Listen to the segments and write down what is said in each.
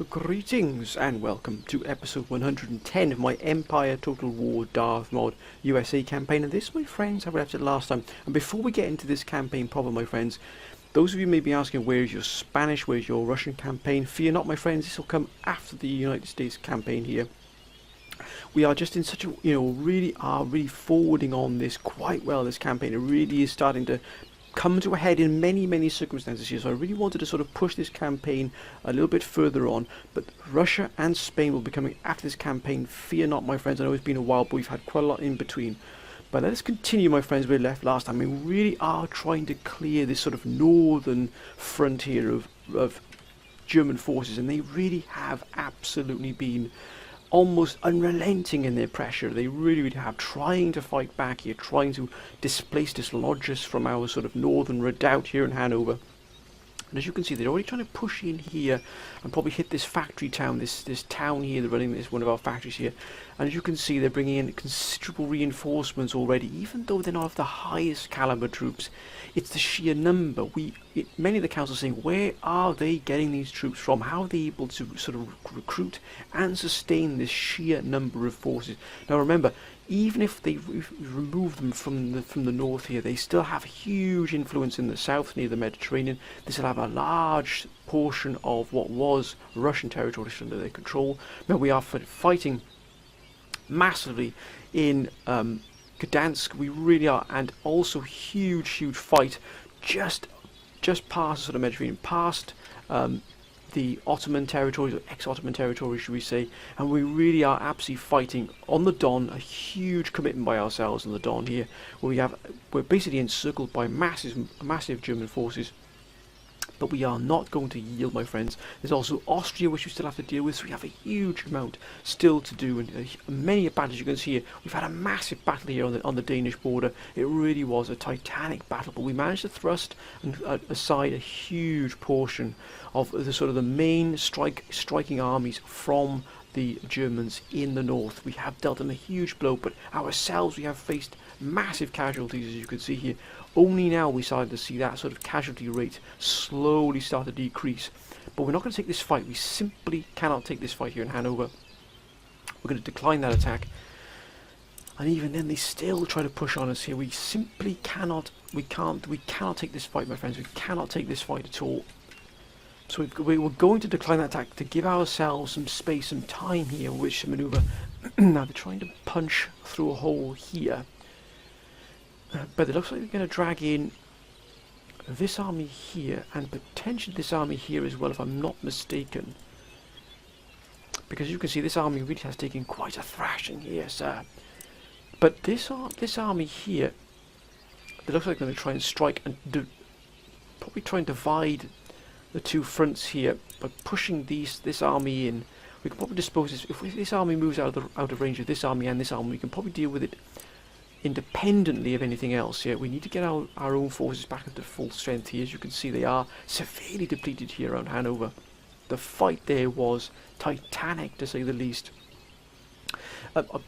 Greetings and welcome to episode 110 of my Empire Total War Darth mod USA campaign. And this, my friends, I left it last time. And before we get into this campaign proper, my friends, those of you may be asking, where's your Spanish, where's your Russian campaign? Fear not, my friends, this will come after the United States campaign here. We are just in such a, really forwarding on this quite well, this campaign. It really is starting to come to a head in many circumstances here, so I really wanted to sort of push this campaign a little bit further on. But Russia and Spain will be coming after this campaign. Fear not, my friends. I know it's been a while, but we've had quite a lot in between. But let us continue, my friends, where we left last time. We really are trying to clear this sort of northern frontier of German forces, and they really have absolutely been almost unrelenting in their pressure. They really have, trying to fight back here, trying to dislodge us from our sort of northern redoubt here in Hanover. And as you can see, they're already trying to push in here and probably hit this factory town, this town here. They're running this one of our factories here. And as you can see, they're bringing in considerable reinforcements already, even though they're not of the highest caliber troops. It's the sheer number. Many of the councils are saying, where are they getting these troops from? How are they able to sort of recruit and sustain this sheer number of forces? Now remember, even if they remove them from the north here, they still have huge influence in the south near the Mediterranean. This will have a large portion of what was Russian territory under their control. Now we are fighting massively in Gdansk. We really are, and also huge fight just past the sort of Mediterranean, past the Ottoman territories, or ex-Ottoman territories, should we say, and we really are absolutely fighting on the Don, a huge commitment by ourselves on the Don here, where we're basically encircled by massive German forces. But we are not going to yield, my friends. There's also Austria, which we still have to deal with, so we have a huge amount still to do, and many battles. You can see here, we've had a massive battle here on the Danish border. It really was a titanic battle, but we managed to thrust aside a huge portion of the sort of the main striking armies from the Germans in the north. We have dealt them a huge blow, but ourselves we have faced massive casualties, as you can see here. Only now we started to see that sort of casualty rate slowly start to decrease. But we're not going to take this fight. We simply cannot take this fight here in Hanover. We're going to decline that attack. And even then they still try to push on us here. We simply cannot take this fight, my friends. We cannot take this fight at all. So we're going to decline that attack to give ourselves some space, some time here in which to maneuver. Now they're trying to punch through a hole here. But it looks like they're going to drag in this army here, and potentially this army here as well, if I'm not mistaken. Because you can see this army really has taken quite a thrashing here, sir. But this army here, it looks like they're going to try and strike and probably try and divide the two fronts here by pushing this army in. We can probably dispose this. If this army moves out of range of this army and this army, we can probably deal with it independently of anything else. Yeah, we need to get our own forces back into full strength here. As you can see, they are severely depleted here around Hanover. The fight there was titanic, to say the least. Of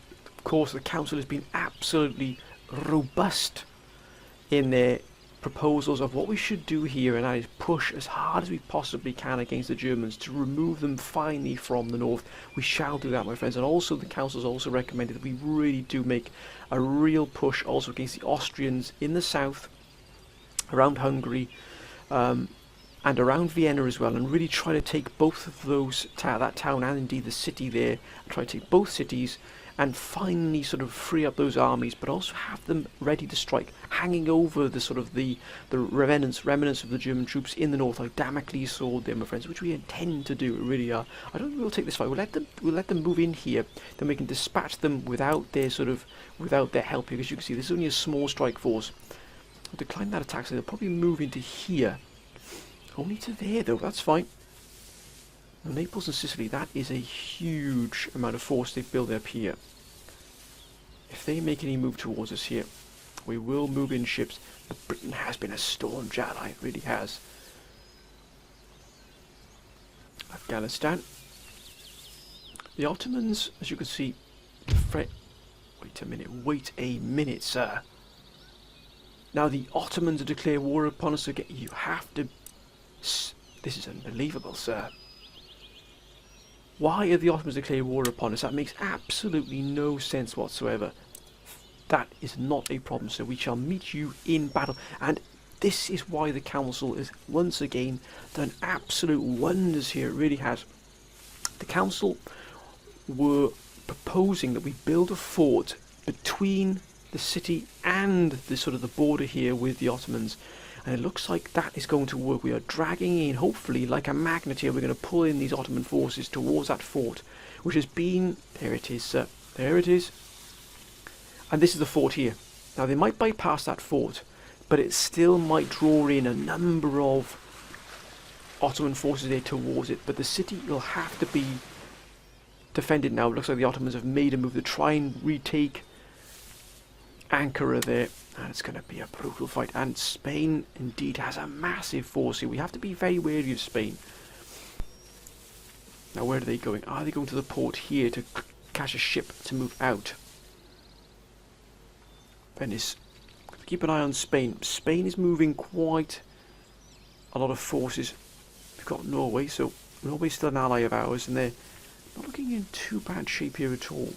course, the council has been absolutely robust in their proposals of what we should do here, and that is push as hard as we possibly can against the Germans to remove them finally from the north. We shall do that, my friends. And also the council's also recommended that we really do make a real push also against the Austrians in the south, around Hungary, and around Vienna as well, and really try to take both of those, that town and indeed the city there, and try to take both cities and finally sort of free up those armies, but also have them ready to strike, hanging over the sort of the remnants of the German troops in the north, like Damocles sword there, my friends, which we intend to do. We really are. I don't think we'll take this fight. We'll let them move in here, then we can dispatch them without their help here. Because you can see this is only a small strike force. We'll decline that attack, so they'll probably move into here. Only to there though. That's fine. Now, Naples and Sicily, that is a huge amount of force they've built up here. If they make any move towards us here, we will move in ships. But Britain has been a staunch ally, it really has. Afghanistan. The Ottomans, as you can see, wait a minute, sir. Now the Ottomans have declared war upon us again. You have to... This is unbelievable, sir. Why are the Ottomans declaring war upon us? That makes absolutely no sense whatsoever. That is not a problem, so we shall meet you in battle. And this is why the council has once again done absolute wonders here. It really has. The council were proposing that we build a fort between the city and the sort of the border here with the Ottomans. And it looks like that is going to work. We are dragging in, hopefully, like a magnet here. We're going to pull in these Ottoman forces towards that fort, which has been... There it is, sir. There it is. And this is the fort here. Now, they might bypass that fort, but it still might draw in a number of Ottoman forces there towards it. But the city will have to be defended now. It looks like the Ottomans have made a move to try and retake Ankara there. And it's going to be a brutal fight. And Spain indeed has a massive force here. We have to be very wary of Spain. Now, where are they going? Are they going to the port here to catch a ship to move out? Venice. Keep an eye on Spain. Spain is moving quite a lot of forces. We've got Norway, so Norway's still an ally of ours, and they're not looking in too bad shape here at all.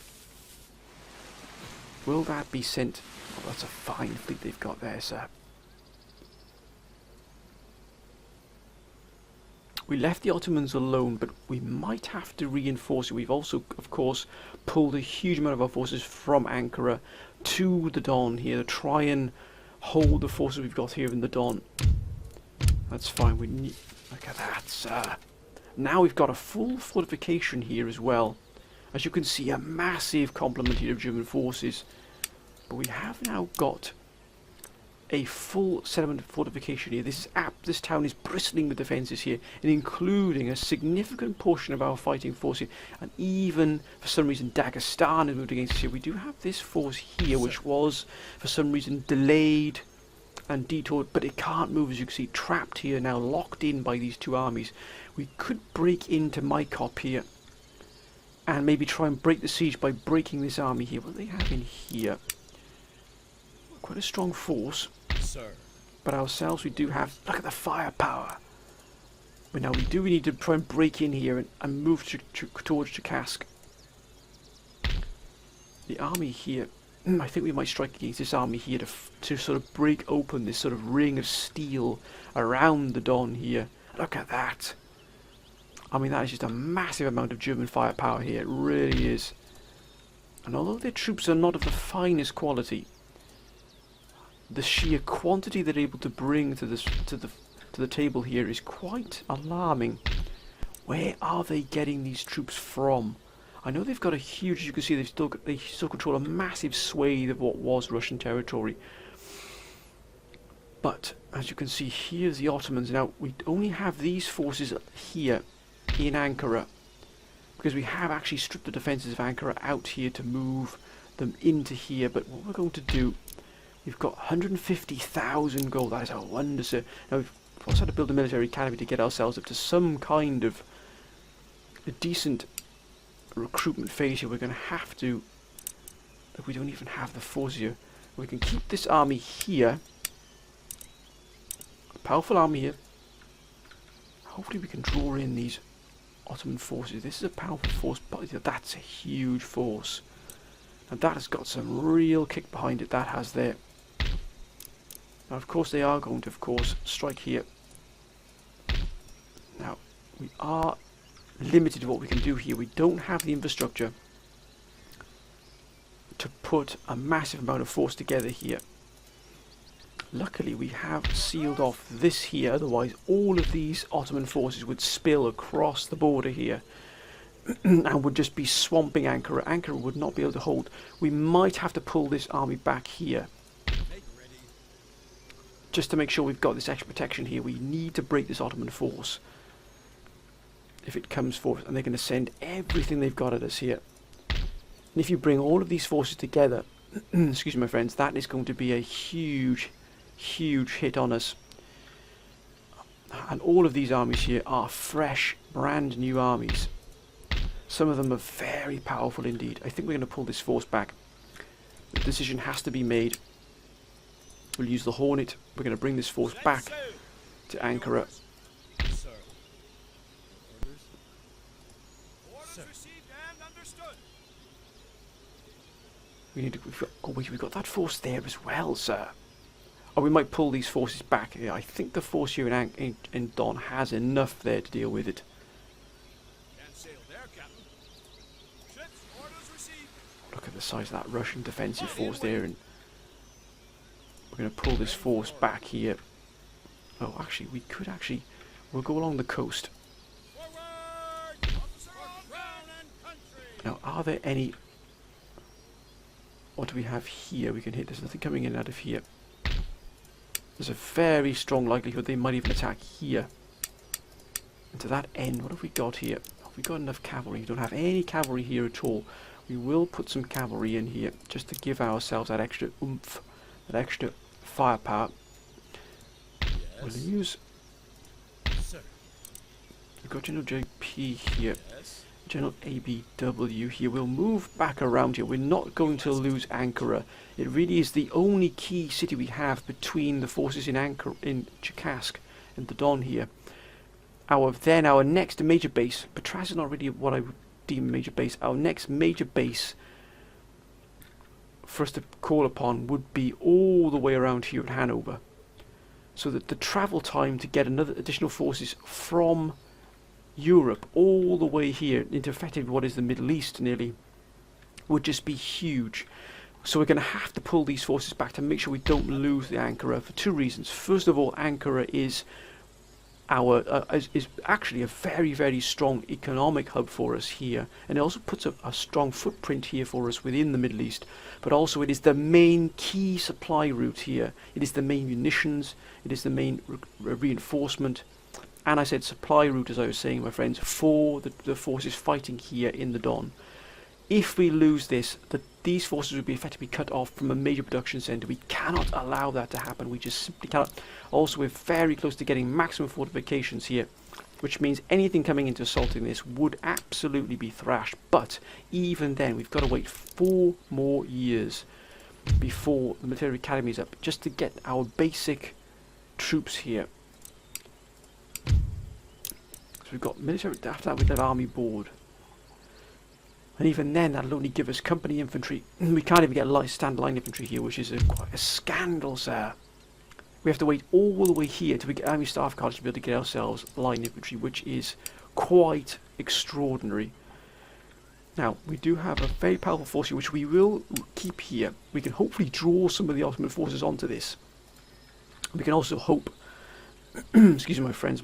Will that be sent? Oh, that's a fine fleet they've got there, sir. We left the Ottomans alone, but we might have to reinforce it. We've also, of course, pulled a huge amount of our forces from Ankara to the Don here to try and hold the forces we've got here in the Don. That's fine. We need... Look at that, sir. Now we've got a full fortification here as well. As you can see, a massive complement here of German forces. But we have now got a full settlement fortification here. This town is bristling with defences here, and including a significant portion of our fighting force here. And even, for some reason, Dagestan has moved against us here. We do have this force here, which was, for some reason, delayed and detoured, but it can't move, as you can see, trapped here now, locked in by these two armies. We could break into Mykop here, and maybe try and break the siege by breaking this army here. What do they have in here? Quite a strong force. Sir. But ourselves, we do have... Look at the firepower. But now we need to try and break in here and move towards Chakask. The army here... I think we might strike against this army here to sort of break open this sort of ring of steel around the Don here. Look at that. I mean, that is just a massive amount of German firepower here. It really is. And although their troops are not of the finest quality, the sheer quantity they're able to bring to the table here is quite alarming. Where are they getting these troops from? I know they've got a huge, as you can see, they still control a massive swathe of what was Russian territory. But as you can see, here's the Ottomans. Now we only have these forces here in Ankara, because we have actually stripped the defences of Ankara out here to move them into here. But what we're going to do, we've got 150,000 gold. That is a wonder, sir. Now we've also had to build a military academy to get ourselves up to some kind of a decent recruitment phase here. We're going to have to... Look, we don't even have the forces here. We can keep this army here. A powerful army here. Hopefully we can draw in these Ottoman forces. This is a powerful force, but that's a huge force. And that has got some real kick behind it. That has there. Now, of course, they are going to, of course, strike here. Now, we are limited to what we can do here. We don't have the infrastructure to put a massive amount of force together here. Luckily, we have sealed off this here. Otherwise, all of these Ottoman forces would spill across the border here and would just be swamping Ankara. Ankara would not be able to hold. We might have to pull this army back here. Just to make sure we've got this extra protection here. We need to break this Ottoman force if it comes forth, and they're going to send everything they've got at us here. And if you bring all of these forces together, excuse me, my friends, that is going to be a huge, huge hit on us. And all of these armies here are fresh, brand new armies. Some of them are very powerful indeed. I think we're going to pull this force back. The decision has to be made. We'll use the Hornet. We're going to bring this force back to Ankara. We need to. Oh wait, we've got that force there as well, sir. Or we might pull these forces back. Yeah, I think the force here in Don has enough there to deal with it. Look at the size of that Russian defensive force there, and we're going to pull this force back here. Oh, actually, we could actually. We'll go along the coast. Now, are there any... What do we have here we can hit? There's nothing coming in out of here. There's a very strong likelihood they might even attack here. And to that end, what have we got here? Have we got enough cavalry? We don't have any cavalry here at all. We will put some cavalry in here just to give ourselves that extra oomph, that extra firepower. We'll use... We've got General JP here. General ABW here. We'll move back around here. We're not going to lose Ankara. It really is the only key city we have between the forces in Ankara, in Cherkassk and the Don here. Our next major base, Patras is not really what I would deem a major base. Our next major base for us to call upon would be all the way around here at Hanover. So that the travel time to get another additional forces from Europe all the way here into effectively what is the Middle East nearly would just be huge. So we're going to have to pull these forces back to make sure we don't lose the Ankara for two reasons. First of all, Ankara is is actually a very, very strong economic hub for us here, and it also puts a strong footprint here for us within the Middle East, but also it is the main key supply route here. It is the main munitions, it is the main reinforcement, and I said supply route, as I was saying, my friends, for the forces fighting here in the Don. If we lose this, these forces would be effectively cut off from a major production centre. We cannot allow that to happen. We just simply cannot. Also, we're very close to getting maximum fortifications here, which means anything coming into assaulting this would absolutely be thrashed. But even then, we've got to wait 4 more years before the military academy is up, just to get our basic troops here. So we've got military. After that, we have army board. And even then, that'll only give us company infantry. We can't even get stand line infantry here, which is quite a scandal, sir. We have to wait all the way here till we get Army Staff College to be able to get ourselves line infantry, which is quite extraordinary. Now, we do have a very powerful force here, which we will keep here. We can hopefully draw some of the Ottoman forces onto this. We can also hope... excuse me, my friends,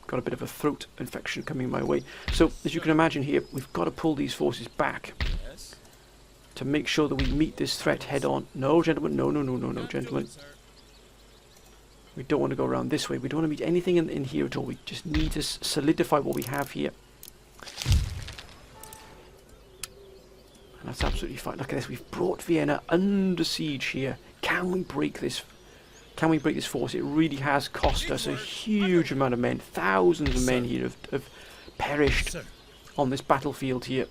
got a bit of a throat infection coming my way. So, as you can imagine here, we've got to pull these forces back to make sure that we meet this threat head on. No, gentlemen, no, gentlemen. We don't want to go around this way. We don't want to meet anything in here at all. We just need to solidify what we have here. And that's absolutely fine. Look at this. We've brought Vienna under siege here. Can we break this? Can we break this force? It really has cost us a huge amount of men. Thousands of men here have perished on this battlefield here.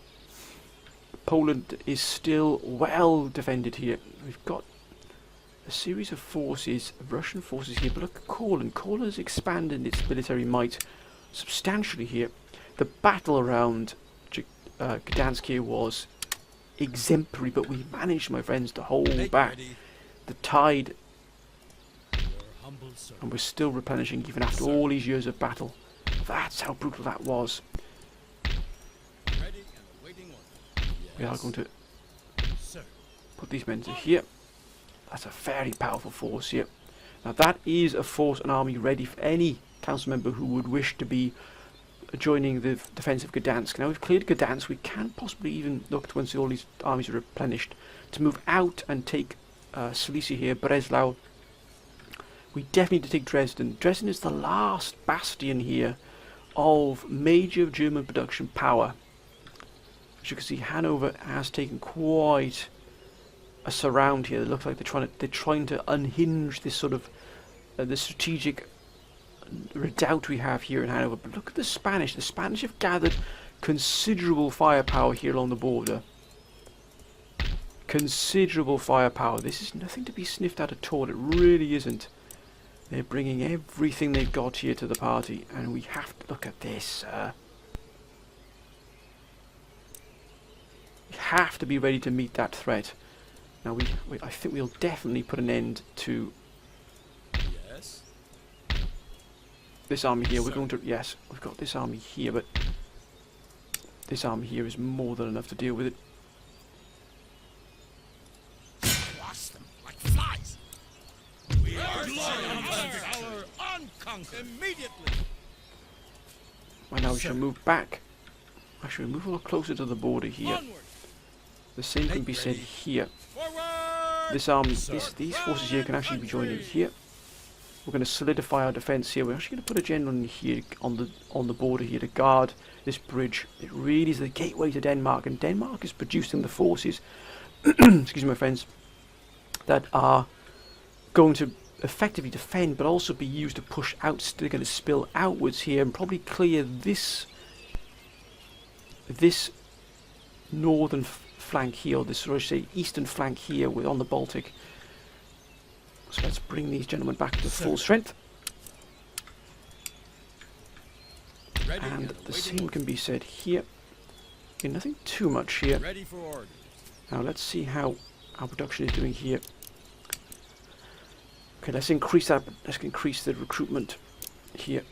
Poland is still well defended here. We've got a series of forces, Russian forces here. But look at Courland. Courland has expanded its military might substantially here. The battle around Gdansk here was exemplary, but we managed, my friends, to hold back the tide. And we're still replenishing even after all these years of battle. That's how brutal that was. We are going to put these men to here. That's a very powerful force here. Now that is a force, an army ready for any council member who would wish to be joining the defence of Gdansk. Now we've cleared Gdansk. We can possibly even look to, once all these armies are replenished, to move out and take Silesia here, Breslau. We definitely need to take Dresden. Dresden is the last bastion here of major German production power. As you can see, Hanover has taken quite a surround here. It looks like they're trying to unhinge this sort of the strategic redoubt we have here in Hanover. But look at the Spanish. The Spanish have gathered considerable firepower here along the border. Considerable firepower. This is nothing to be sniffed at at all. It really isn't. They're bringing everything they've got here to the party, and we have to look at this. have to be ready to meet that threat. Now I think we'll definitely put an end to this army here. We're going to, yes, we've got this army here, but this army here is more than enough to deal with it. Squash them like flies. We are unconquered immediately. Right, now we shall move back. Actually, we move a lot closer to the border here. The same can be said here. This army, these forces here can actually be joined in here. We're going to solidify our defence here. We're actually going to put a general in here on the border here to guard this bridge. It really is the gateway to Denmark, and Denmark is producing the forces, excuse me, my friends, that are going to effectively defend, but also be used to push out. They're going to spill outwards here and probably clear this northern flank here, or this, or I should say, eastern flank here, on the Baltic. So let's bring these gentlemen back to full strength. And the same can be said here. Okay, nothing too much here. Now let's see how our production is doing here. Okay, let's increase that. Let's increase the recruitment here.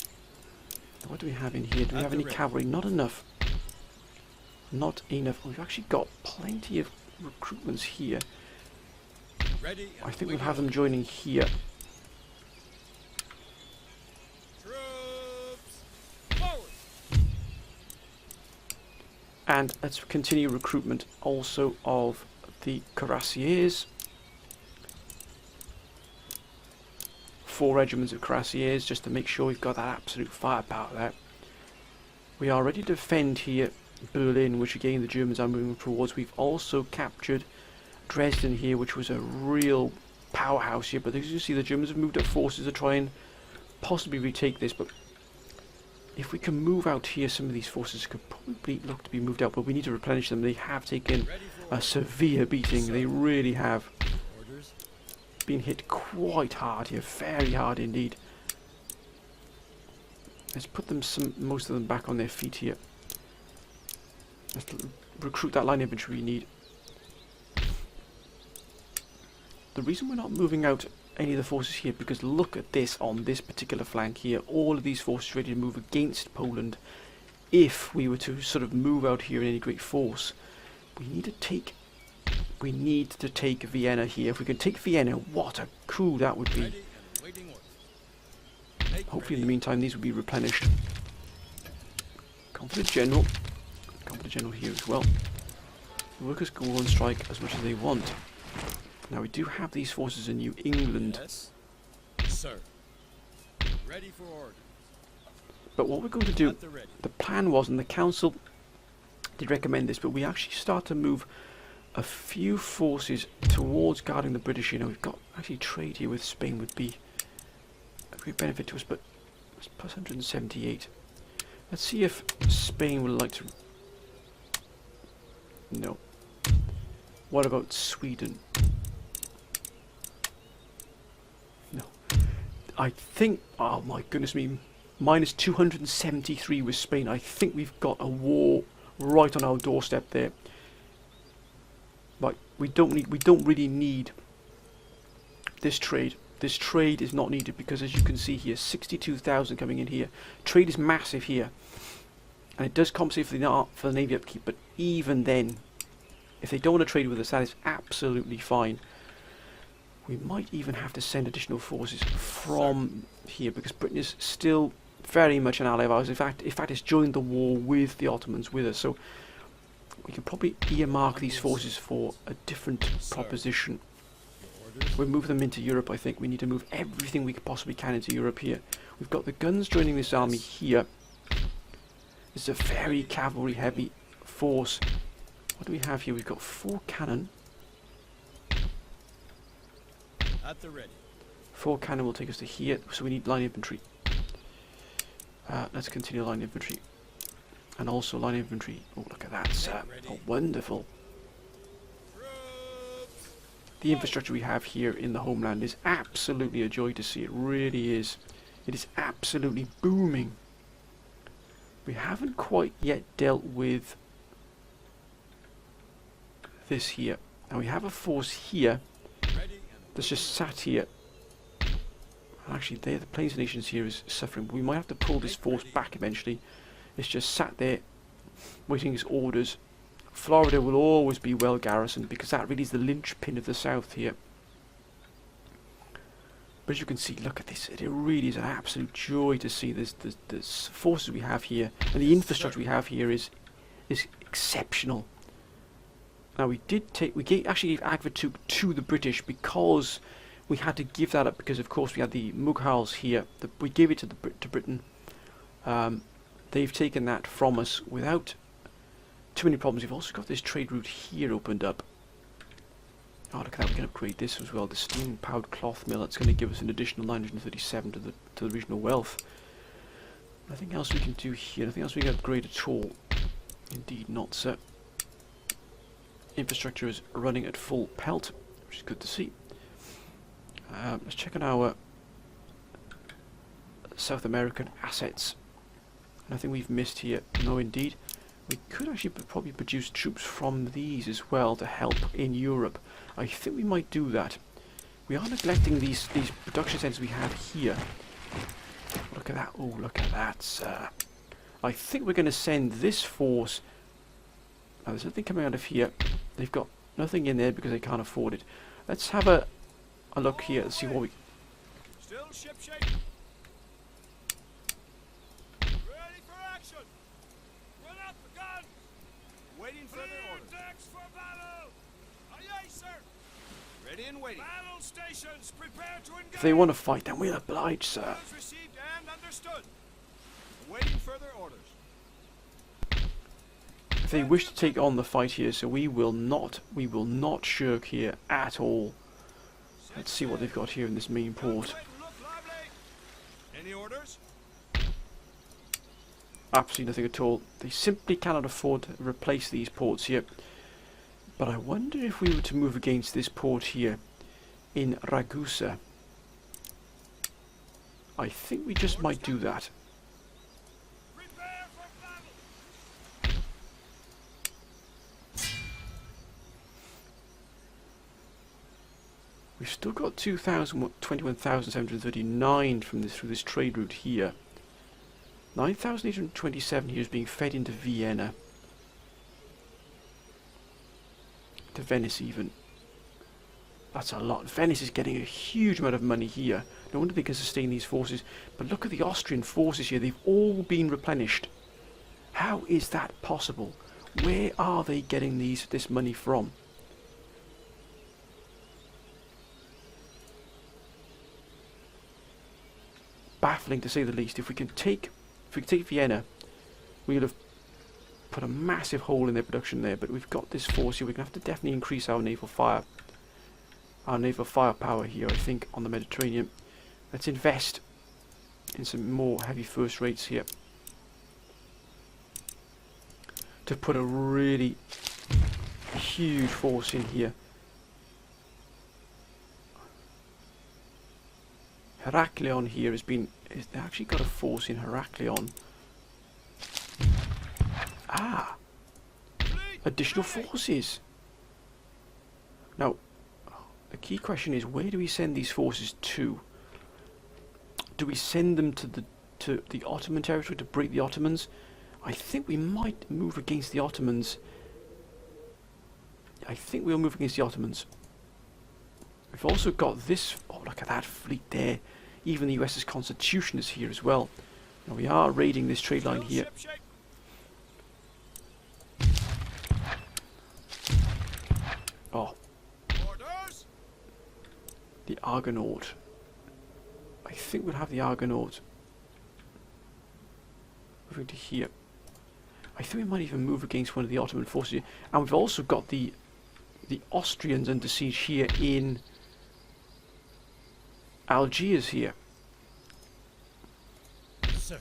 What do we have in here? Do we have any cavalry? Not enough. Not enough. We've actually got plenty of recruitments here. I think we'll have them joining here. And let's continue recruitment also of the cuirassiers. 4 regiments of cuirassiers, just to make sure we've got that absolute firepower there. We are ready to defend here Berlin, which again the Germans are moving towards. We've also captured Dresden here, which was a real powerhouse here, but as you see, the Germans have moved up forces to try and possibly retake this. But if we can move out here, some of these forces could probably look to be moved out, but we need to replenish them. They have taken a severe beating. They really have been hit quite hard here, very hard indeed. Let's put them most of them back on their feet here. Let's recruit that line infantry we need. The reason we're not moving out any of the forces here, because look at this on this particular flank here. All of these forces ready to move against Poland. If we were to sort of move out here in any great force, we need to take Vienna here. If we can take Vienna, what a coup that would be. Hopefully in the meantime these will be replenished. Confident General here as well. The workers go on strike as much as they want. Now we do have these forces in New England. Yes, sir. Ready for order. But what we're going to do, the plan was, and the council did recommend this, but we actually start to move a few forces towards guarding the British. You know, we've got actually trade here with Spain would be a great benefit to us, but it's plus 178. Let's see if Spain would like to. No. What about Sweden? No. I think, oh my goodness me, minus 273 with Spain. I think we've got a war right on our doorstep there. But we don't really need this trade. This trade is not needed because, as you can see here, 62,000 coming in here. Trade is massive here, and it does compensate for the navy upkeep. But even then, if they don't want to trade with us, that is absolutely fine. We might even have to send additional forces from here because Britain is still very much an ally of ours. In fact, it's joined the war with the Ottomans with us. So we can probably earmark these forces for a different proposition. We'll move them into Europe, I think. We need to move everything we possibly can into Europe here. We've got the guns joining this army here. It's a very cavalry-heavy force. What do we have here? We've got 4 cannon. At the ready. 4 cannon will take us to here, so we need line infantry. Let's continue line infantry. And also line infantry. Oh, look at that, sir. Oh, wonderful. The infrastructure we have here in the homeland is absolutely a joy to see. It really is. It is absolutely booming. We haven't quite yet dealt with this here. Now we have a force here Ready and that's just sat here. Actually, there, the Plains Nations here is suffering. We might have to pull this force back eventually. It's just sat there, waiting his orders. Florida will always be well garrisoned because that really is the linchpin of the South here. But as you can see, look at this. It really is an absolute joy to see this. The forces we have here and the infrastructure we have here is exceptional. Now we actually gave Agvatuk to the British because we had to give that up because of course we had the Mughals here. We gave it to Britain. They've taken that from us without too many problems. We've also got this trade route here opened up. Oh, look at that, we can upgrade this as well. The steam powered cloth mill, that's going to give us an additional 937 to the regional wealth. Nothing else we can do here, nothing else we can upgrade at all. Indeed not, sir. Infrastructure is running at full pelt, which is good to see. Let's check on our South American assets. Nothing we've missed here. No, indeed. We could actually probably produce troops from these as well to help in Europe. I think we might do that. We are neglecting these production centres we have here. Look at that. Oh, look at that, sir. I think we're going to send this force. Now, there's nothing coming out of here. They've got nothing in there because they can't afford it. Let's have a look here and see what we... still ship shape. Ready for action. Run out the gun. Waiting for their orders. Decks for battle. Aye, aye, sir. Ready and waiting. Battle stations, prepare to engage. If they want to fight, then we'll oblige, sir. Orders received and understood. Awaiting further orders. If they wish to take on the fight here, so we will not shirk here at all. Let's see what they've got here in this main port. Any orders? Absolutely nothing at all. They simply cannot afford to replace these ports here. But I wonder if we were to move against this port here in Ragusa. I think we just might do that. Prepare for battle. We've still got 21,739 from this through this trade route here. 9,827 here is being fed into Vienna. To Venice even. That's a lot. Venice is getting a huge amount of money here. No wonder they can sustain these forces. But look at the Austrian forces here. They've all been replenished. How is that possible? Where are they getting this money from? Baffling to say the least. If we can take Vienna, we'll have put a massive hole in their production there. But we've got this force here. We're going to have to definitely increase our naval firepower here, I think, on the Mediterranean. Let's invest in some more heavy first rates here to put a really huge force in here. Heraklion here has actually got a force in Heraklion. Ah! Additional forces! Now, the key question is, where do we send these forces to? Do we send them to the Ottoman territory to break the Ottomans? I think we might move against the Ottomans. I think we'll move against the Ottomans. We've also got this... Oh, look at that fleet there. Even the US's Constitution is here as well. Now we are raiding this trade line here. Oh. Orders. The Argonaut. I think we'll have the Argonaut. Moving to here. I think we might even move against one of the Ottoman forces here. And we've also got the Austrians under siege here in Algiers here. Sir.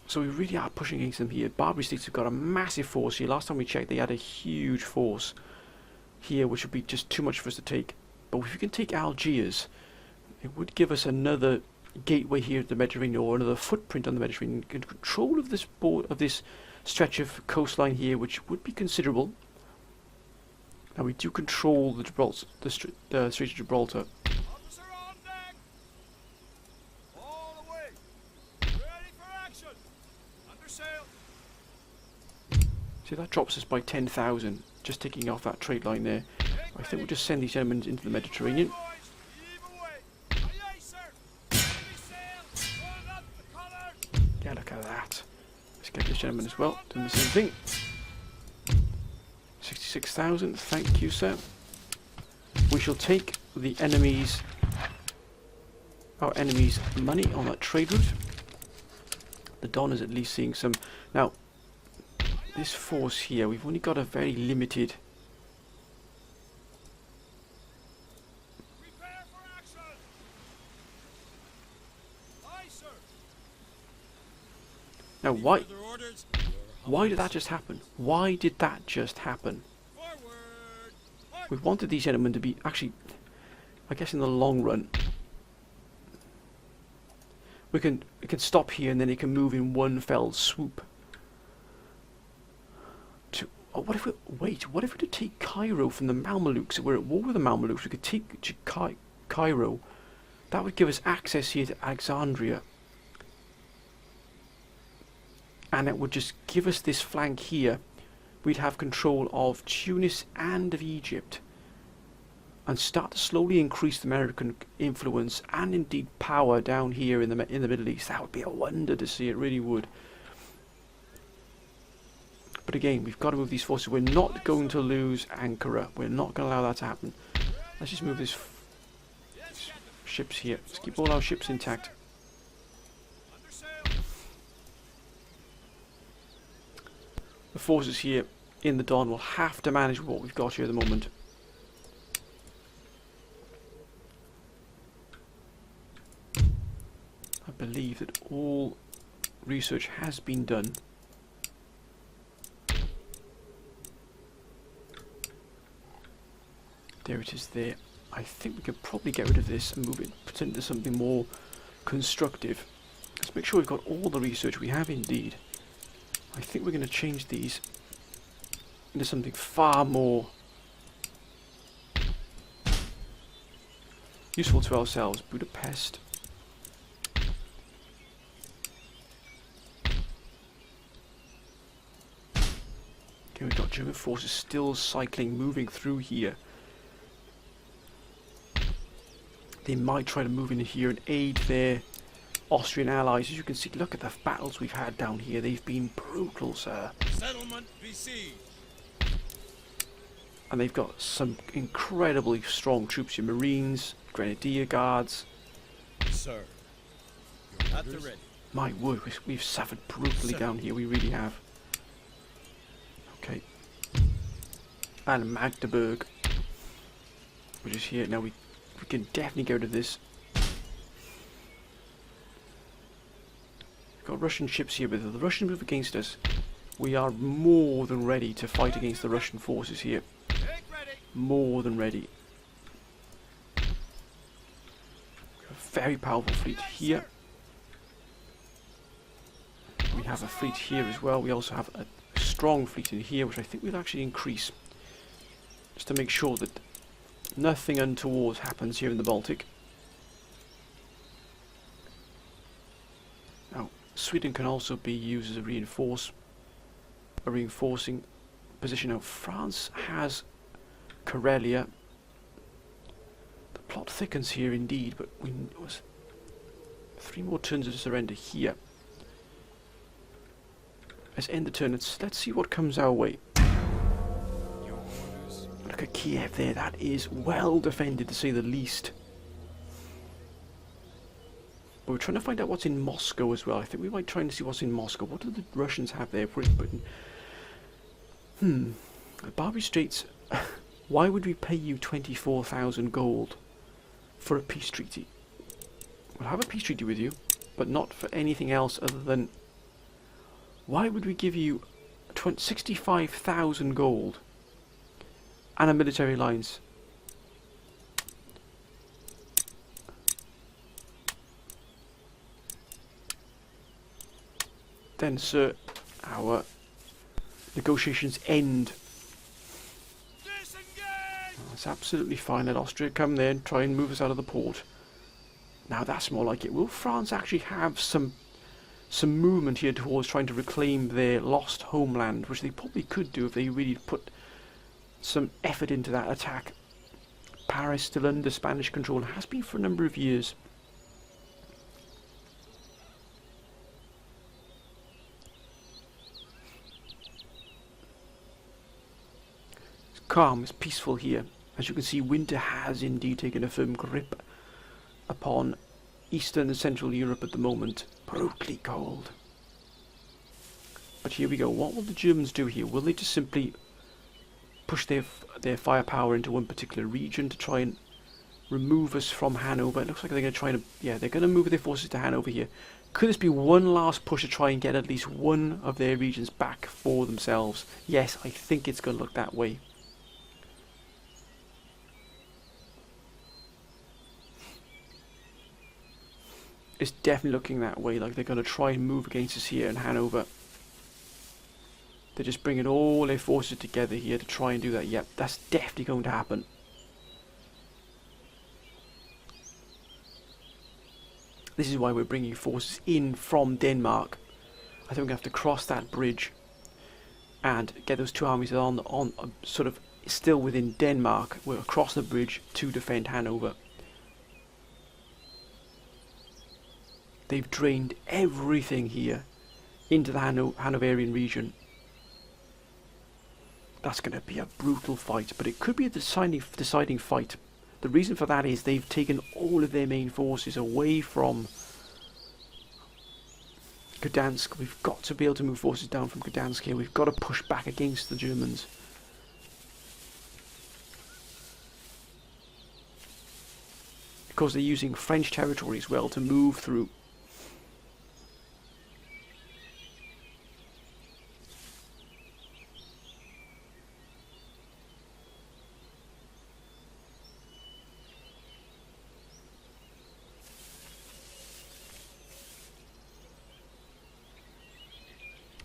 So we really are pushing against them here. Barbary states have got a massive force here. Last time we checked, they had a huge force here, which would be just too much for us to take. But if we can take Algiers, it would give us another gateway here to the Mediterranean, or another footprint on the Mediterranean, control of this stretch of coastline here, which would be considerable. Now we do control the Strait of Gibraltar. Officer on deck. All away. Ready for action. Under sail. See, that drops us by 10,000, just taking off that trade line there. I think we'll just send these gentlemen into the Mediterranean. Boys, heave away. Aye, aye, sir. Ready sail. Hold up the collar. Yeah, look at that. Let's get this gentleman as well, doing the same thing. 66,000, thank you, sir. We shall take the our enemy's money on that trade route. The Don is at least seeing some. Now, this force here, we've only got a very limited. Prepare for action. Aye, sir. Now, why Further orders. did that just happen? Why did that just happen? Forward. March. We wanted these gentlemen to be actually, I guess, in the long run. We can stop here and then it can move in one fell swoop. Oh, what if we what if we could take Cairo from the Mamelukes? We're at war with the Mamelukes. We could take Cairo. That would give us access here to Alexandria. And it would just give us this flank here. We'd have control of Tunis and of Egypt. And start to slowly increase the American influence and indeed power down here in the Middle East. That would be a wonder to see, it really would. But again, we've got to move these forces. We're not going to lose Ankara. We're not going to allow that to happen. Let's just move these ships here. Let's keep all our ships intact. Under sail. The forces here in the Don will have to manage what we've got here at the moment. I believe that all research has been done. There it is there. I think we can probably get rid of this and move it, put it into something more constructive. Let's make sure we've got all the research we have indeed. I think we're going to change these into something far more useful to ourselves. Budapest. Okay, we've got German forces still cycling, moving through here. They might try to move in here and aid their Austrian allies. As you can see, look at the battles we've had down here. They've been brutal, sir. Settlement besieged. And they've got some incredibly strong troops here. Marines, Grenadier Guards. Sir. You're at the ready. My word, we've suffered brutally down here. We really have. Okay. And Magdeburg, which is here. Now we can definitely get rid of this. We've got Russian ships here, but if the Russians move against us, we are more than ready to fight against the Russian forces here. Take ready. More than ready. We have a very powerful fleet here. We have a fleet here as well. We also have a strong fleet in here, which I think we'll actually increase, just to make sure that nothing untoward happens here in the Baltic. Now, Sweden can also be used as a reinforcing position. Now, France has Karelia. The plot thickens here indeed, but we was 3 more turns of surrender here. Let's end the turn. Let's see what comes our way. Look at Kiev there. That is well defended, to say the least. But we're trying to find out what's in Moscow as well. I think we might try and see what's in Moscow. What do the Russians have there for Britain? Barbary Straits. Why would we pay you 24,000 gold for a peace treaty? We'll have a peace treaty with you, but not for anything else other than... Why would we give you 65,000 gold and a military alliance? Then, sir, our negotiations end. Disengage! That's absolutely fine. Let Austria come there and try and move us out of the port. Now that's more like it. Will France actually have some movement here towards trying to reclaim their lost homeland, which they probably could do if they really put some effort into that attack? Paris still under Spanish control, has been for a number of years. It's calm, it's peaceful here. As you can see, winter has indeed taken a firm grip upon Eastern and Central Europe at the moment. Brutally cold. But here we go. What will the Germans do here? Will they just simply push their firepower into one particular region to try and remove us from Hanover? It looks like they're going to try to... yeah, they're going to move their forces to Hanover here. Could this be one last push to try and get at least one of their regions back for themselves? Yes, I think it's going to look that way. It's definitely looking that way, like they're going to try and move against us here in Hanover. They're just bringing all their forces together here to try and do that. Yep, that's definitely going to happen. This is why we're bringing forces in from Denmark. I think we're going to have to cross that bridge and get those two armies on sort of still within Denmark. We're across the bridge to defend Hanover. They've drained everything here into the Hanoverian region. That's going to be a brutal fight, but it could be a deciding fight. The reason for that is they've taken all of their main forces away from Gdansk. We've got to be able to move forces down from Gdansk here. We've got to push back against the Germans. Because they're using French territory as well to move through.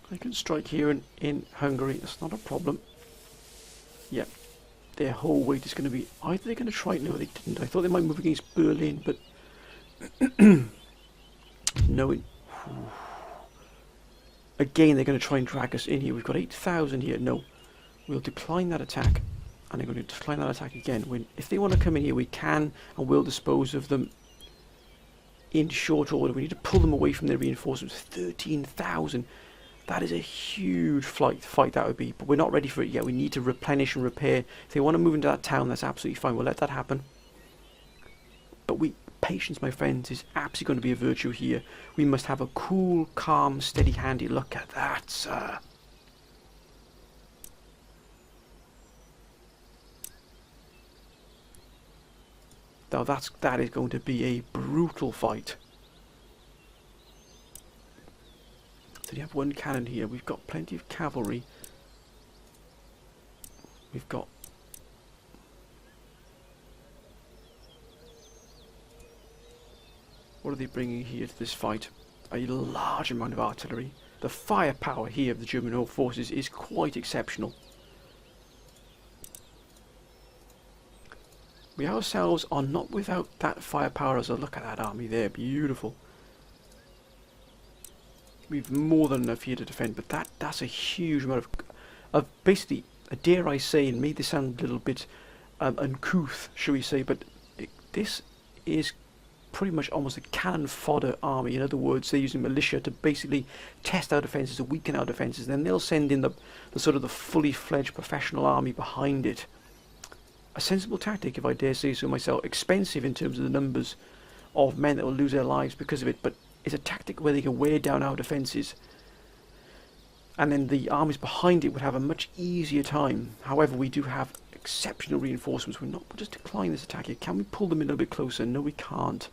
They can strike here in Hungary, that's not a problem. Yep, their whole weight is going to be... either they're going to try... no, they didn't. I thought they might move against Berlin, but... no. Again, they're going to try and drag us in here. We've got 8,000 here. No, we'll decline that attack. And they're going to decline that attack again. If they want to come in here, we can and will dispose of them in short order. We need to pull them away from their reinforcements. 13,000. That is a huge fight that would be, but we're not ready for it yet. We need to replenish and repair. If they want to move into that town, that's absolutely fine. We'll let that happen. But patience, my friends, is absolutely going to be a virtue here. We must have a cool, calm, steady hand here. Look at that, sir. Now that is going to be a brutal fight. So you have one cannon here. We've got plenty of cavalry. We've got... what are they bringing here to this fight? A large amount of artillery. The firepower here of the German forces is quite exceptional. We ourselves are not without that firepower as a look at that army there. Beautiful. We've more than enough here to defend, but that's a huge amount of basically, dare I say, and made this sound a little bit uncouth, shall we say, but this is pretty much almost a cannon fodder army. In other words, they're using militia to basically test our defences, to weaken our defences, then they'll send in the sort of the fully fledged professional army behind it. A sensible tactic, if I dare say so myself. Expensive in terms of the numbers of men that will lose their lives because of it, but it's a tactic where they can wear down our defences, and then the armies behind it would have a much easier time. However, we do have exceptional reinforcements. We'll just decline this attack here. Can we pull them in a little bit closer? No, we can't.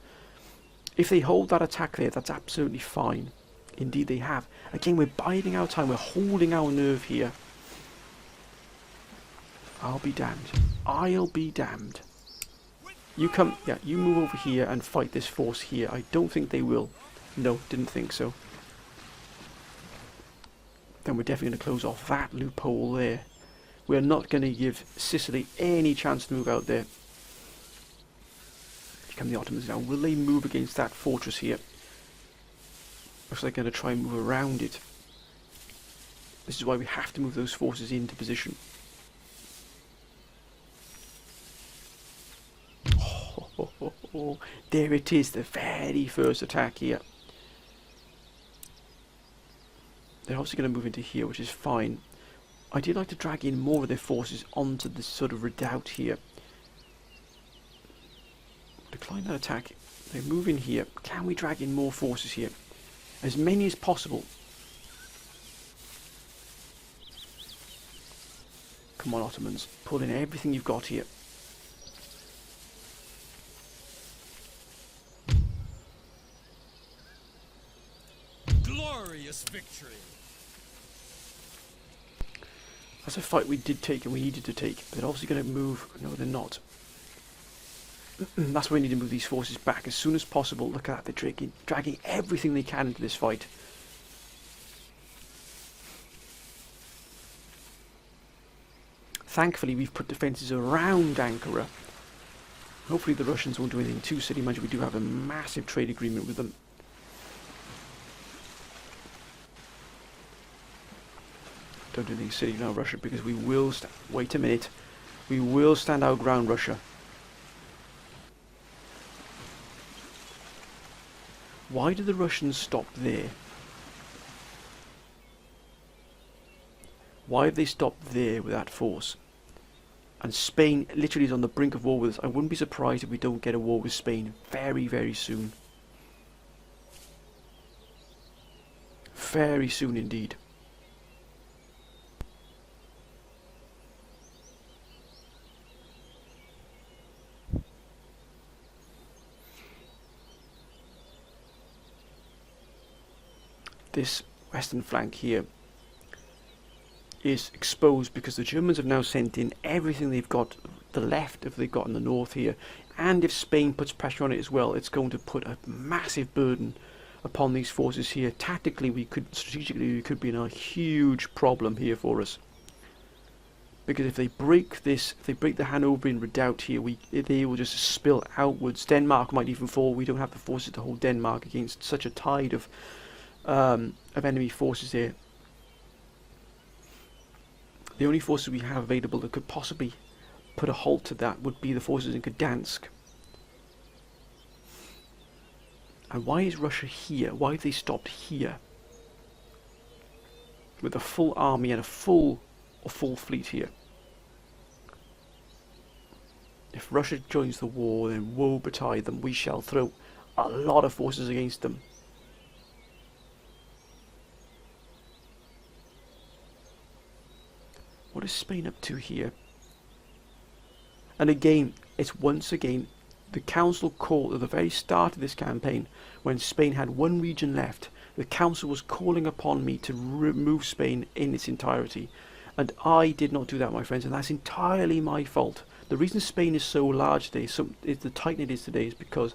If they hold that attack there, that's absolutely fine. Indeed they have. Again, we're biding our time. We're holding our nerve here. I'll be damned. I'll be damned. You come... yeah, you move over here and fight this force here. I don't think they will. No, didn't think so. Then we're definitely going to close off that loophole there. We're not going to give Sicily any chance to move out there. Here come the Ottomans now. Will they move against that fortress here? Looks like they're going to try and move around it. This is why we have to move those forces into position. Oh, there it is, the very first attack here. They're obviously going to move into here, which is fine. I did like to drag in more of their forces onto this sort of redoubt here. Decline that attack. They move in here. Can we drag in more forces here? As many as possible. Come on, Ottomans. Pull in everything you've got here. Glorious victory. That's a fight we did take and we needed to take. They're obviously going to move. No, they're not. That's why we need to move these forces back as soon as possible. Look at that. They're dragging everything they can into this fight. Thankfully, we've put defences around Ankara. Hopefully the Russians won't do anything too silly. Mind you, we do have a massive trade agreement with them. Don't do anything silly now, Russia, because we will wait a minute. We will stand our ground, Russia. Why did the Russians stop there? Why have they stopped there with that force? And Spain literally is on the brink of war with us. I wouldn't be surprised if we don't get a war with Spain very, very soon. Very soon indeed. This western flank here is exposed because the Germans have now sent in everything they've got, the left if they've got in the north here, and if Spain puts pressure on it as well, it's going to put a massive burden upon these forces here. Tactically, strategically, we could be in a huge problem here for us. Because if they break this, if they break the Hanoverian redoubt here, they will just spill outwards. Denmark might even fall. We don't have the forces to hold Denmark against such a tide of enemy forces here. The only forces we have available that could possibly put a halt to that would be the forces in Gdansk. And why is Russia here? Why have they stopped here? With a full army and a full fleet here. If Russia joins the war, then woe betide them. We shall throw a lot of forces against them. What is Spain up to here? And again, it's once again the council called at the very start of this campaign, when Spain had one region left, the council was calling upon me to remove Spain in its entirety. And I did not do that, my friends, and that's entirely my fault. The reason Spain is so large today, the tight it is today, is because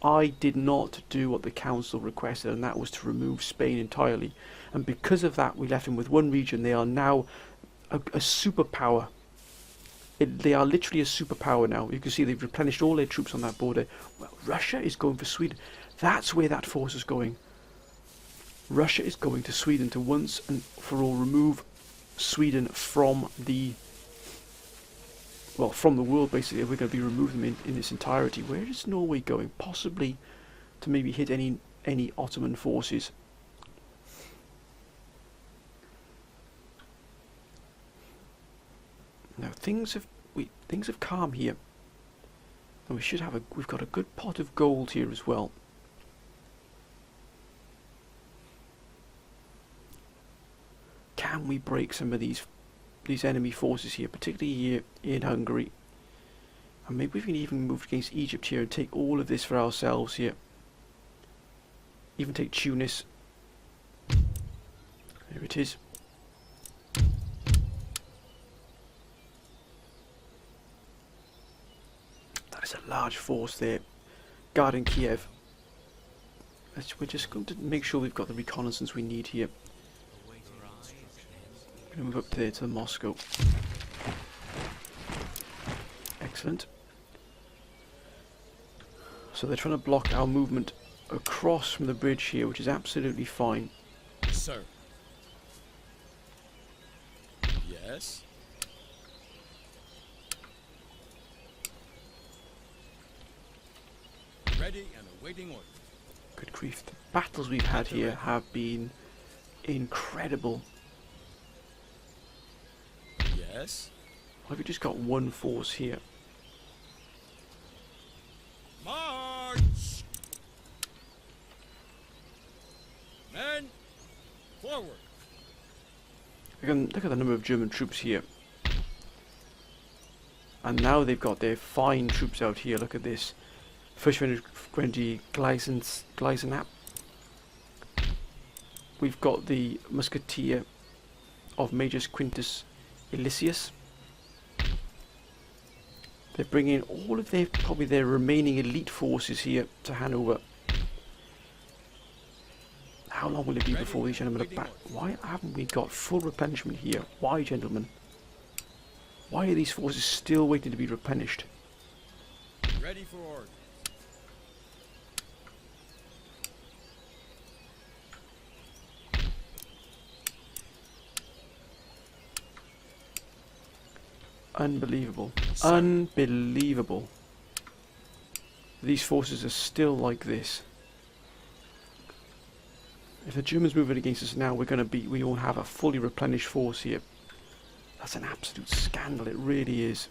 I did not do what the council requested, and that was to remove Spain entirely. And because of that, we left them with one region. They are now a superpower. They are literally a superpower now. You can see they've replenished all their troops on that border. Well, Russia is going for Sweden. That's where that force is going. Russia is going to Sweden to once and for all remove Sweden from the world, basically. We're going to be removing them in its entirety. Where is Norway going? Possibly to maybe hit any Ottoman forces. Now things have calmed here, and we've got a good pot of gold here as well. Can we break some of these enemy forces here, particularly here in Hungary? And maybe we can even move against Egypt here and take all of this for ourselves here. Even take Tunis. There it is. That is a large force there guarding Kiev. We're just going to make sure we've got the reconnaissance we need here. Going to move up there to Moscow. Excellent. So they're trying to block our movement across from the bridge here, which is absolutely fine. Sir. Yes. Ready and awaiting order. Good grief. The battles we've had here have been incredible. Yes. Why have we just got one force here? March! Men, forward! Again, look at the number of German troops here. And now they've got their fine troops out here. Look at this. First Grenadier Gleisenap. We've got the musketeer of Major Quintus Elysius. They're bringing all of their, probably their remaining elite forces here to Hanover. How long will it be before these gentlemen are back? Why haven't we got full replenishment here? Why, gentlemen? Why are these forces still waiting to be replenished? Ready for order. Unbelievable. Sir. Unbelievable. These forces are still like this. If the Germans move in against us now, we won't have a fully replenished force here. That's an absolute scandal, it really is.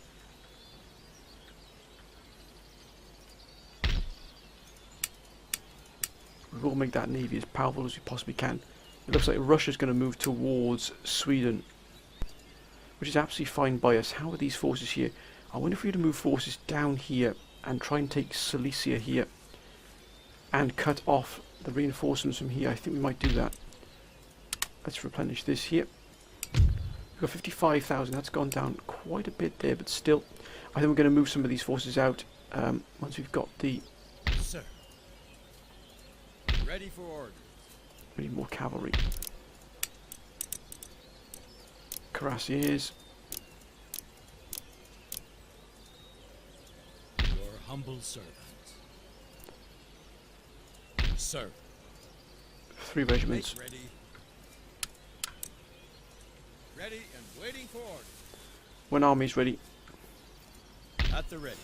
We will make that navy as powerful as we possibly can. It looks like Russia's going to move towards Sweden, which is absolutely fine by us. How are these forces here? I wonder if we were to move forces down here and try and take Silesia here and cut off the reinforcements from here. I think we might do that. Let's replenish this here. We've got 55,000. That's gone down quite a bit there, but still, I think we're going to move some of these forces out once we've got the... Sir. Ready for order. We need more cavalry. Cuirassiers. Your humble servant. Sir. 3 regiments. Make ready. Ready and waiting for order. When army's ready. At the ready.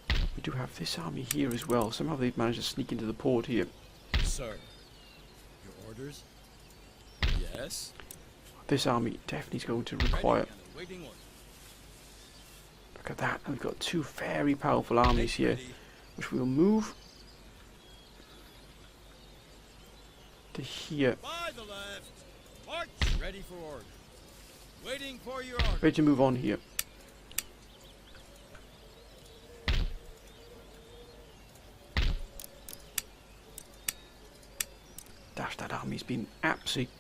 We do have this army here as well. Somehow they've managed to sneak into the port here. Sir. Your orders? Yes. This army definitely is going to require... Ready and awaiting order. Look at that. And we've got 2 very powerful armies Make here, ready. which we'll move to here. By the left. March. Ready for order. Waiting for your order. Ready to move on here. Dash, that army's been absolutely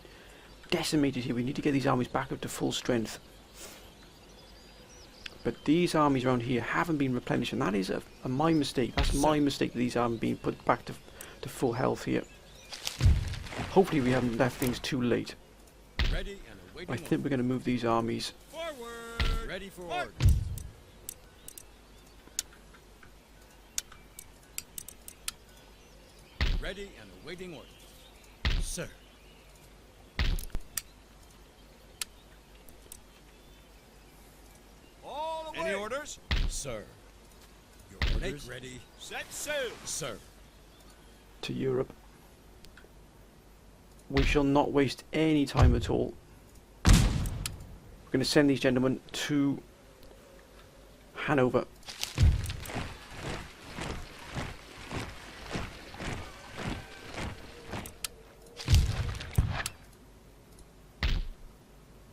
decimated here. We need to get these armies back up to full strength. But these armies around here haven't been replenished, and that is my mistake. That's my mistake that these aren't being put back to full health here. Hopefully we haven't left things too late. Ready and awaiting I think we're going to move these armies. forward. Ready for order. Ready and awaiting order. Sir. All away. Any orders? Sir. Your orders? Make ready. Set sail. Sir. To Europe. We shall not waste any time at all. We're going to send these gentlemen to Hanover.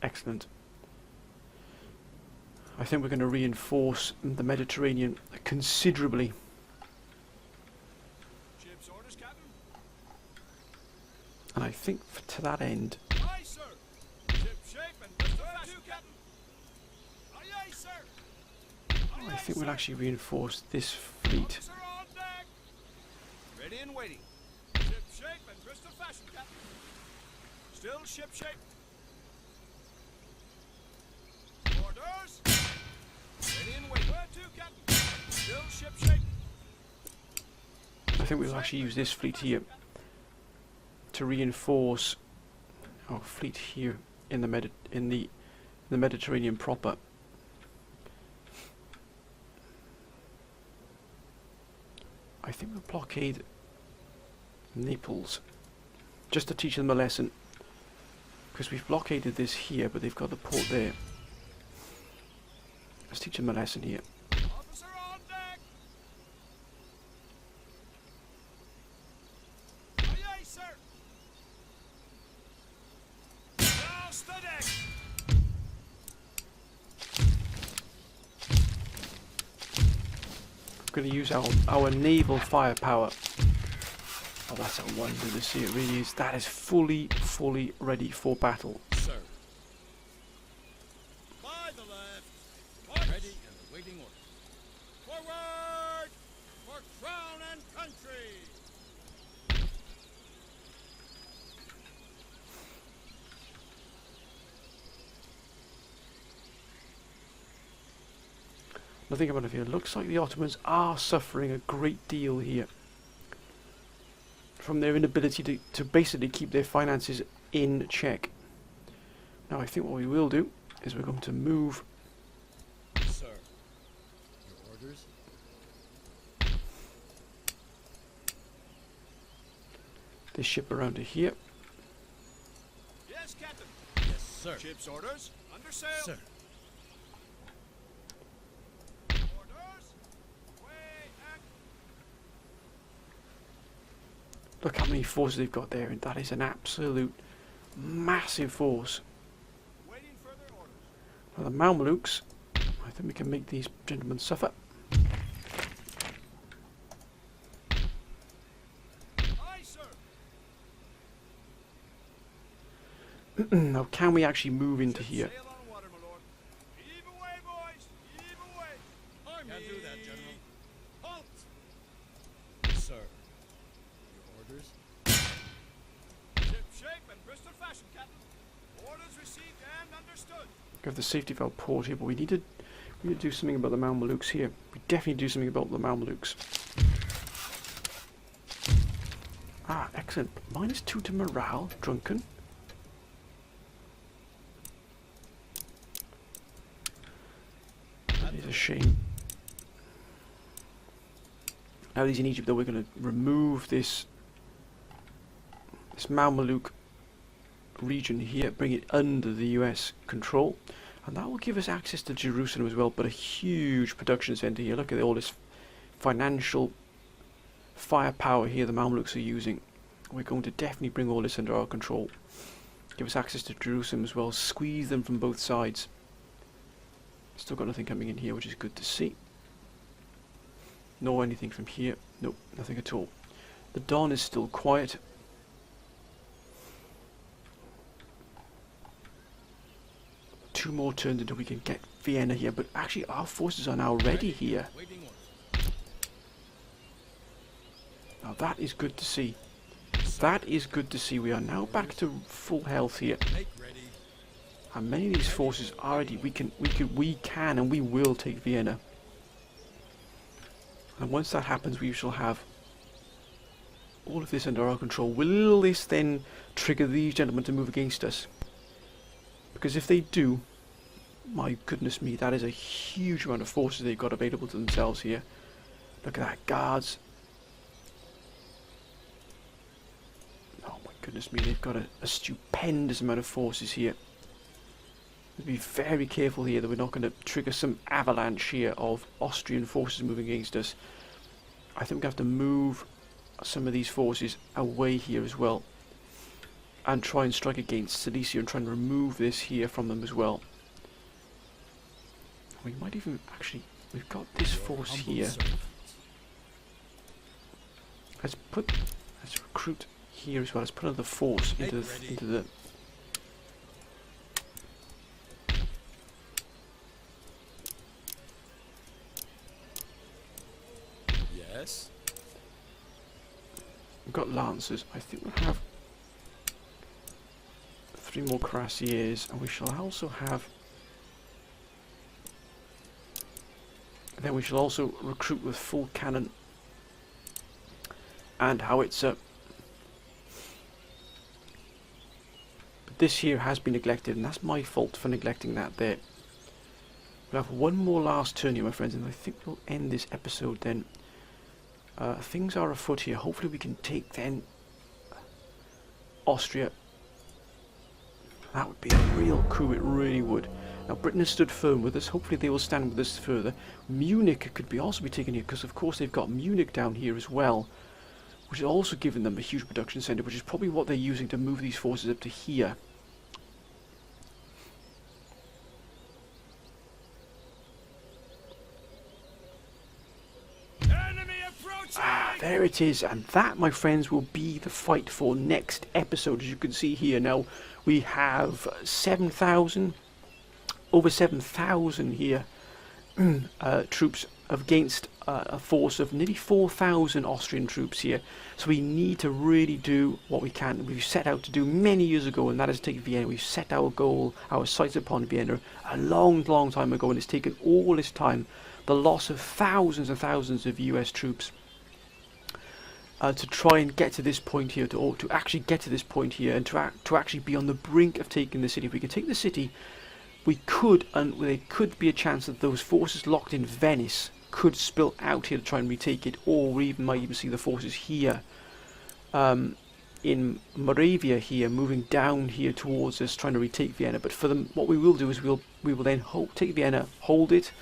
Excellent. I think we're going to reinforce the Mediterranean considerably. Ship's orders, Captain. And I think to that end, Aye, sir. Ship shape and Mr. Fashion, Captain. Aye, aye, sir. Aye, I aye, think we'll sir. actually reinforce this fleet. Officer on deck. Ready and waiting. Ship shape and Mr. Fashion, Captain. Still ship shape. For Orders. Ready and wait. Where to, Captain? Still shipshape. I think we'll actually use this fleet here to reinforce our fleet here in the Mediterranean proper. I think we'll blockade Naples just to teach them a lesson, because we've blockaded this here, but they've got the port there. Let's teach them a lesson here. Officer on deck. Aye, aye, sir. Just the deck. We're going to use our naval firepower. Oh, that's a wonder to see. It really is. That is fully ready for battle. Sir. By the left. Ready and awaiting orders. Forward for crown and country. Nothing about it here. Looks like the Ottomans are suffering a great deal here from their inability to basically keep their finances in check. Now I think what we will do is we're going to move Sir. Your orders? this ship around to here. Yes, Captain. Yes, sir. Ship's orders. Under sail. Sir. Orders. Way and Look how many forces they've got there, and that is an absolute massive force. waiting further orders. Now the Mamelukes, I think we can make these gentlemen suffer. Aye, sir. Now can we actually move into here? Sail on water, my lord. Heave away, boys. Heave away. Can't do that, General. Halt. Sir. Your orders? Ship shape and Bristol fashion, Captain. Orders received and understood. We have the safety valve port here, but we need to do something about the Mamelukes here. We definitely do something about the Mamelukes. Ah, excellent. -2 to morale, drunken. That is a shame. Now these in Egypt, though, we're going to remove this Mameluke region here, bring it under the US control, and that will give us access to Jerusalem as well, but a huge production center here. Look at all this financial firepower here the Mamluks are using. We're going to definitely bring all this under our control. Give us access to Jerusalem as well, squeeze them from both sides. Still got nothing coming in here, which is good to see. Nor anything from here. Nope, nothing at all. The Don is still quiet. Two more turns until we can get Vienna here, but actually our forces are now ready here. Now that is good to see. That is good to see. We are now back to full health here. And many of these forces are ready. We can and we will take Vienna. And once that happens, we shall have all of this under our control. Will this then trigger these gentlemen to move against us? Because if they do, my goodness me, that is a huge amount of forces they've got available to themselves here. Look at that, guards. Oh my goodness me, they've got a stupendous amount of forces here. Be very careful here that we're not going to trigger some avalanche here of Austrian forces moving against us. I think we have to move some of these forces away here as well, and try and strike against Cilicia and try and remove this here from them as well. We might even actually, we've got this force here. Let's recruit here as well. Let's put another force into the Yes. We've got lancers. I think we'll have 3 more cuirassiers, and we shall also have Then we shall also recruit with full cannon and howitzer. But this here has been neglected, and that's my fault for neglecting that there. We'll have one more last turn here, my friends, and I think we'll end this episode then. Things are afoot here. Hopefully we can take then Austria. That would be a real coup, it really would. Now Britain has stood firm with us. Hopefully they will stand with us further. Munich could also be taken here, because of course they've got Munich down here as well, which is also giving them a huge production centre, which is probably what they're using to move these forces up to here. There it is, and that, my friends, will be the fight for next episode. As you can see here now, we have 7,000, over 7,000 here troops against a force of nearly 4,000 Austrian troops here. So we need to really do what we can. We've set out to do many years ago, and that is take Vienna. We've set our goal, our sights upon Vienna a long time ago, and it's taken all this time, the loss of thousands and thousands of US troops, to try and get to this point here, to actually get to this point here, and to actually be on the brink of taking the city. If we can take the city, we could, and there could be a chance that those forces locked in Venice could spill out here to try and retake it, or we might even see the forces here in Moravia here moving down here towards us, trying to retake Vienna. But for them, what we will do is we will then take Vienna, hold it.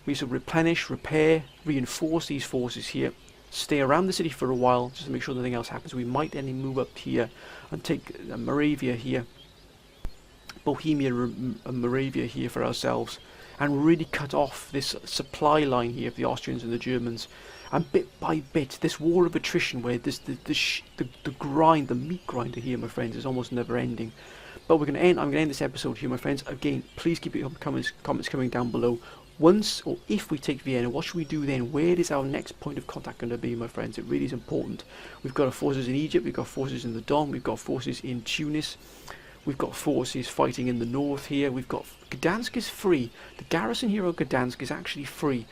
We shall replenish, repair, reinforce these forces here, stay around the city for a while just to make sure nothing else happens. We might then move up here and take Moravia here, Bohemia and Moravia here for ourselves, and really cut off this supply line here of the Austrians and the Germans. And bit by bit, this war of attrition, where the grind, the meat grinder here, my friends, is almost never ending. But I'm going to end this episode here, my friends. Again, please keep your comments coming down below. Once, or if we take Vienna, what should we do then? Where is our next point of contact going to be, my friends? It really is important. We've got our forces in Egypt, we've got forces in the Don, we've got forces in Tunis, we've got forces fighting in the north here. We've got Gdansk is free. The garrison here of Gdansk is actually free.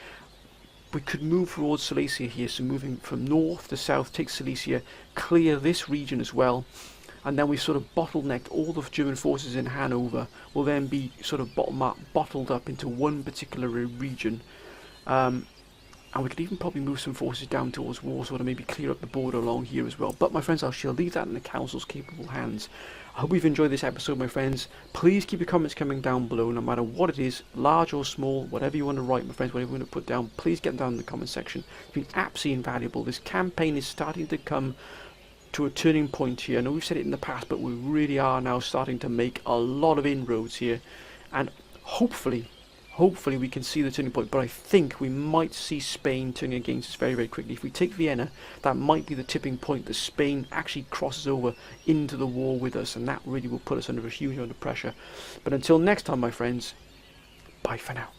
We could move towards Silesia here, so moving from north to south, take Silesia, clear this region as well. And then we sort of bottlenecked all the German forces in Hanover, will then be sort of bottled up into one particular region. And we could even probably move some forces down towards Warsaw to maybe clear up the border along here as well. But my friends, I shall leave that in the Council's capable hands. I hope you've enjoyed this episode, my friends. Please keep your comments coming down below, no matter what it is, large or small, whatever you want to write, my friends, whatever you want to put down, please get them down in the comment section. It's been absolutely invaluable. This campaign is starting to come to a turning point here. I know we've said it in the past, but we really are now starting to make a lot of inroads here, and hopefully we can see the turning point. But I think we might see Spain turning against us very quickly. If we take Vienna, that might be the tipping point, that Spain actually crosses over into the war with us, and that really will put us under a huge amount of pressure. But until next time, my friends, bye for now.